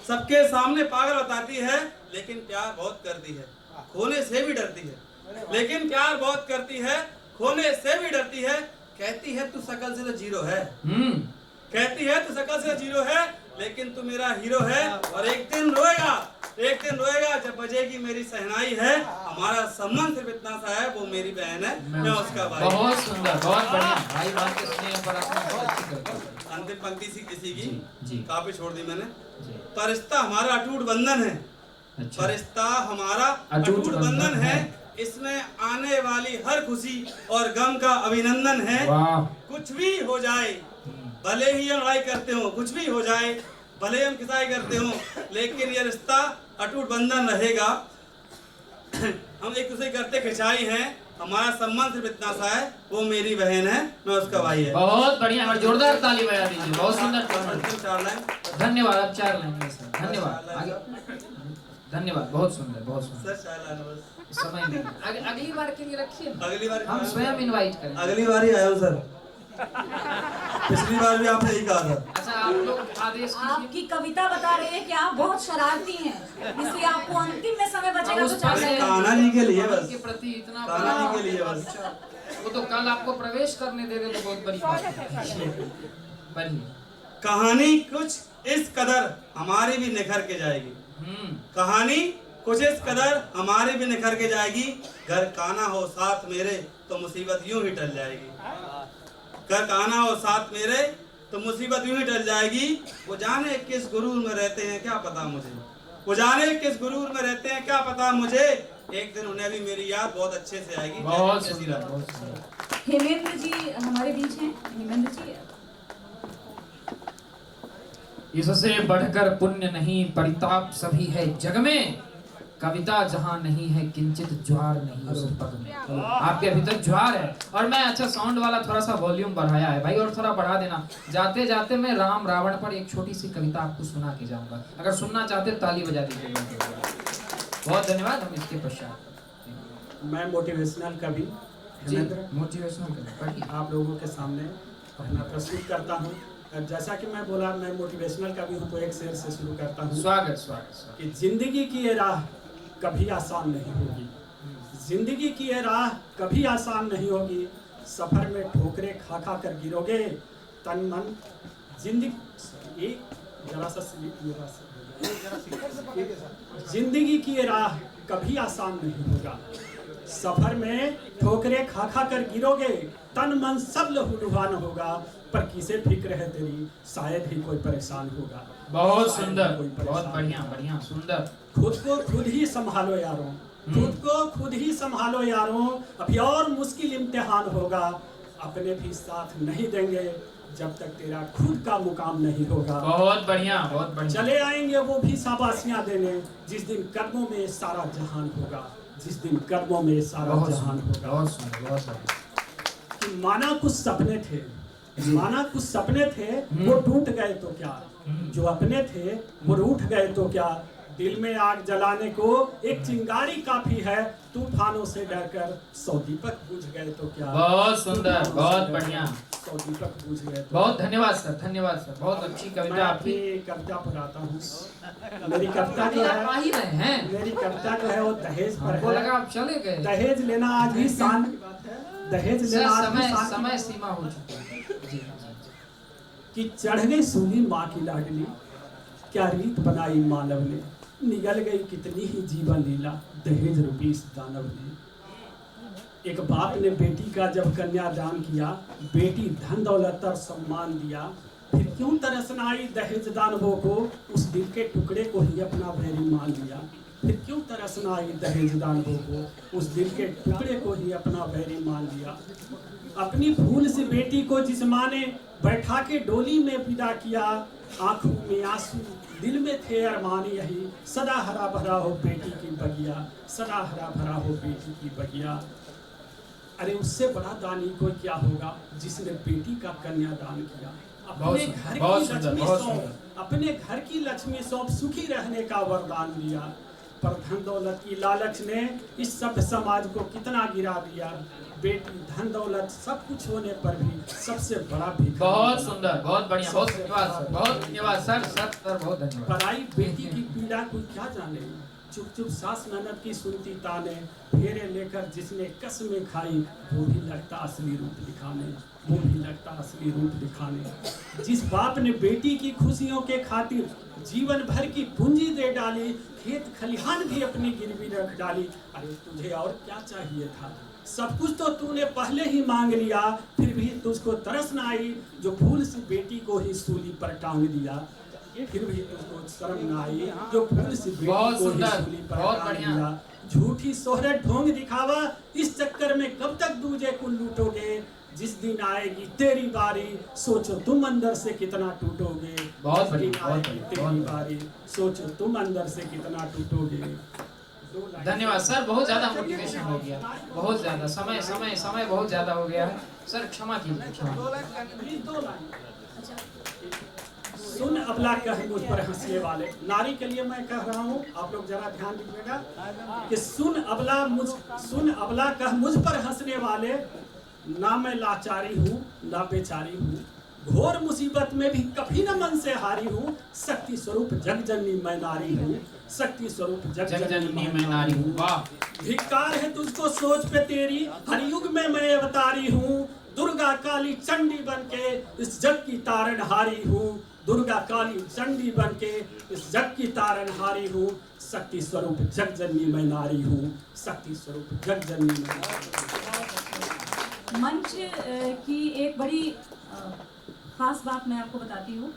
सबके सामने पागल बताती है। लेकिन प्यार बहुत करती है, खोने से भी डरती है। लेकिन प्यार बहुत करती है, खोने से भी डरती है। कहती है तू शकल से तो 0 है। कहती है तू शकल से 0 है, लेकिन तू मेरा हीरो है। और एक दिन रोएगा जब बजेगी मेरी सहनाई है। हमारा संबंध सिर्फ इतना सा है, वो मेरी बहन है, मैं उसका भाई। बहुत सुंदर, बहुत बढ़िया। भाई बात के स्नेह पर आपने बहुत अच्छी करते। अंतिम पंक्ति सी किसी की जी। काफी छोड़ दी मैंने। परिश्ता हमारा अटूट बंधन है। अच्छा। परिश्ता हमारा अटूट बंधन है। इसमें आने वाली हर खुशी और गम का अभिनंदन है। कुछ भी हो जाए, भले ही हम लड़ाई करते हो, कुछ भी हो जाए, भले हम किसाई करते हो, लेकिन ये रिश्ता अटूट बंधन रहेगा। हम एक दूसरे करते खिंचाई हैं। हमारा सम्मान सिर्फ इतना सा है, वो मेरी बहन है, मैं उसका भाई है। बहुत बढ़िया, हमारे जोरदार ताली बजा दीजिए। बहुत सुंदर। 4 लाइन। धन्यवाद। अब 4 लाइन सर। धन्यवाद। आगे। धन्यवाद। बहुत सुंदर, बहुत सुंदर। सर 4 लाइन बस। समय नहीं। अगली बार के लिए रखिए। अगली बार हम स्वयं इनवाइट करें। अगली बार ही आया हूँ सर। पिछली बार भी आपने यही कहा था। अच्छा, आप लोग आदेश आपकी कविता बता रही है कि आप बहुत शरारती हैं, इसलिए आपको अंतिम में समय बचेगा तो 4 लाइन। कान्हा जी के लिए बस। के प्रति इतना कान्हा जी के लिए बस। वो तो कल आपको प्रवेश करने दे रहे तो बहुत बड़ी बात है। पढ़िए। कहानी कुछ इस कदर हमारी भी निखर के जाएगी। कहानी कुछ इस कदर हमारी भी निखर के जाएगी। घर कान्हा हो साथ मेरे तो मुसीबत यूं ही टल जाएगी। घर कान्हा हो साथ मेरे तो मुसीबत यूं ही टल जाएगी। वो जाने किस गुरूर में रहते हैं क्या पता मुझे। वो जाने किस गुरूर में रहते हैं क्या पता मुझे। एक दिन उन्हें भी मेरी याद बहुत अच्छे से आएगी। बहुत सुंदर। हेमेंद्र जी हमारे बीच हैं। हेमेंद्र जी, इससे बढ़कर पुण्य नहीं, परिताप सभी है जग में। कविता जहाँ नहीं है किंचित ज्वार नहीं उस पग में। आपके भीतर ज्वार है। और मैं अच्छा साउंड वाला थोड़ा सा वॉल्यूम बढ़ाया है भाई, और थोड़ा बढ़ा देना। जाते जाते मैं राम रावण पर एक छोटी सी कविता आपको सुना के जाऊंगा। अगर सुनना चाहते ताली बजा दीजिएगा। बहुत धन्यवाद। हम इसके पश्चात मैं मोटिवेशनल कवि मोटिवेशनल कवि आप लोगों के सामने अपना प्रस्तुत करता हूँ। जैसा कि मैं बोला, मैं मोटिवेशनल कवि हूँ, तो एक शेर से शुरू करता हूँ। स्वागत। कि जिंदगी की ये राह कभी आसान नहीं होगी। जिंदगी की ये राह कभी आसान नहीं होगी। सफर में ठोकरें खा खा कर गिरोगे। तन मन जिंदगी एक जरा सा स्लिप मेरा से जिंदगी की ये राह कभी आसान नहीं होगा। सफर में ठोकरे खा खा कर गिरोगे, तन मन सब लहूलुहान होगा, पर किसे फिक्र है तेरी, शायद ही कोई परेशान होगा। बहुत सुंदर, बहुत बढ़िया बढ़िया सुंदर। खुद को खुद ही संभालो यारों, खुद को खुद ही संभालो यारों, अभी और मुश्किल इम्तिहान होगा। अपने भी साथ नहीं देंगे जब तक तेरा खुद का मुकाम नहीं होगा। बहुत बढ़िया, बहुत बढ़िया। चले आएंगे वो भी शाबाशियां देने, जिस दिन कदमों में सारा जहान होगा, जिस दिन कदमों में सारा जहान होगा। बहुत सुंदर, बहुत बढ़िया। कि माना कुछ सपने थे, माना कुछ सपने थे, वो टूट गए तो क्या, जो अपने थे वो रूठ गए तो क्या। दिल में आग जलाने को एक चिंगारी काफी है, तूफानों से डरकर 100 दीपक बुझ गए तो क्या। बहुत सुंदर, बहुत बढ़िया। 100 दीपक बुझ गए तो। बहुत धन्यवाद सर, धन्यवाद सर, बहुत अच्छी कविता आपकी। कविता पढ़ाता हूँ। मेरी कविता जो आप आ ही रहे है, हैं। मेरी कविता जो है वो दहेज पर हमको है। लगा आप चले गए। दहेज लेना आज भी शान की बात है। दहेज लेना आज भी शान की समय सीमा हो चुकी है। कि चढ़ गई सूली माँ की लाडली, क्या रीत बनाई मानव ने, निगल गई कितनी ही जीवन लीला, दहेज रूपी इस दानव ने। एक बाप ने बेटी का जब कन्यादान किया, बेटी धन दौलत और सम्मान दिया, फिर क्यों तरसना आई दहेज दानवों को, उस दिल के टुकड़े को ही अपना वैरी मान लिया। फिर क्यों तरसना आई दहेज दानवों को, उस दिल के टुकड़े को ही अपना वैरी मान लिया। अपनी भूल से बेटी को जिस माँ ने बैठा के डोली में विदा किया, आंखों में आंसू दिल में थे अरमान यही, सदा हरा भरा हो बेटी की बगिया, सदा हरा भरा हो बेटी की बगिया। अरे उससे बड़ा दानी कोई क्या होगा, जिसने बेटी का कन्यादान किया। अपने घर की लक्ष्मी सौंप, अपने घर की लक्ष्मी सौंप सुखी रहने का वरदान दिया। पर धन दौलत की लालच ने इस सभ्य समाज को कितना गिरा दिया। बेटी धन दौलत सब कुछ होने पर भी सबसे बड़ा भी। बहुत सुंदर, बहुत बढ़िया, बहुत धन्यवाद सर, बहुत धन्यवाद सर, सर बहुत धन्यवाद। पराई बेटी की पीड़ा कोई क्या जाने, चुप चुप सास ननद की सुनती ताने, फेरे लेकर जिसने कसमें खाई, वो भी लगता असली रूप दिखाने, वो भी लगता असली रूप दिखाने। जिस बाप ने बेटी की खुशियों के खातिर जीवन भर की पूंजी दे डाली, खेत खलिहान भी अपनी गिरवी रख डाली। अरे तुझे और क्या चाहिए था, सब कुछ तो तूने पहले ही मांग लिया, फिर भी तुझको तरस न आई, जो फूल से बेटी को ही सूली पर टांग दिया। फिर भी तुझको शर्म न आई, जो फूल से बेटी को ही सूली पर टांग दिया। झूठी शोहरत ढोंग दिखावा, इस चक्कर में कब तक दूजे को लूटोगे। जिस दिन आएगी तेरी बारी, सोचो तुम अंदर से कितना टूटोगे। बहुत बढ़िया, तेरी बारी, सोचो तुम अंदर से कितना टूटोगे। धन्यवाद सर, बहुत ज्यादा मोटिवेशन हो गया, बहुत ज्यादा समय समय समय बहुत ज्यादा हो गया है सर, क्षमा कीजिए, क्षमा। सुन अबला कह मुझ पर हंसने वाले, नारी के लिए मैं कह रहा हूँ, आप लोग जरा ध्यान दीजिएगा कि सुन अबला कह मुझ पर हंसने वाले, ना मैं लाचारी हूँ ना बेचारी हूँ, घोर मुसीबत में भी कभी न मन से हारी हूँ। शक्ति स्वरूप जगजननी मैं नारी हूँ, शक्ति स्वरूप जगजननी मैं नारी हूँ। वाह, धिक्कार है तुझको सोच पे तेरी, हर युग में मैं अवतारी हूँ। दुर्गा काली चंडी बनके इस जग की तारनहारी हूँ, दुर्गा काली चंडी बनके इस जग की तारनहारी हूँ। शक्ति स्वरूप जगजननी मैं नारी हूँ, शक्ति स्वरूप जगजननी मैं नारी हूँ। मंच की एक बड़ी खास बात मैं आपको बताती हूँ।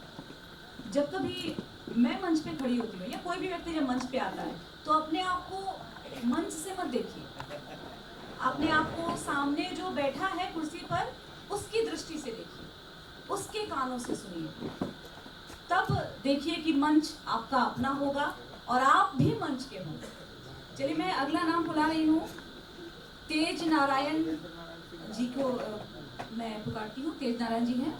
जब कभी मैं मंच पे खड़ी होती हूँ या कोई भी व्यक्ति जब मंच पे आता है, तो अपने आप को मंच से मत देखिए, अपने आप को सामने जो बैठा है कुर्सी पर उसकी दृष्टि से देखिए, उसके कानों से सुनिए, तब देखिए कि मंच आपका अपना होगा और आप भी मंच के होंगे। चलिए मैं अगला नाम बुला रही हूँ, तेज नारायण जी को मैं पुकारती हूँ। तेज नारायण जी हैं।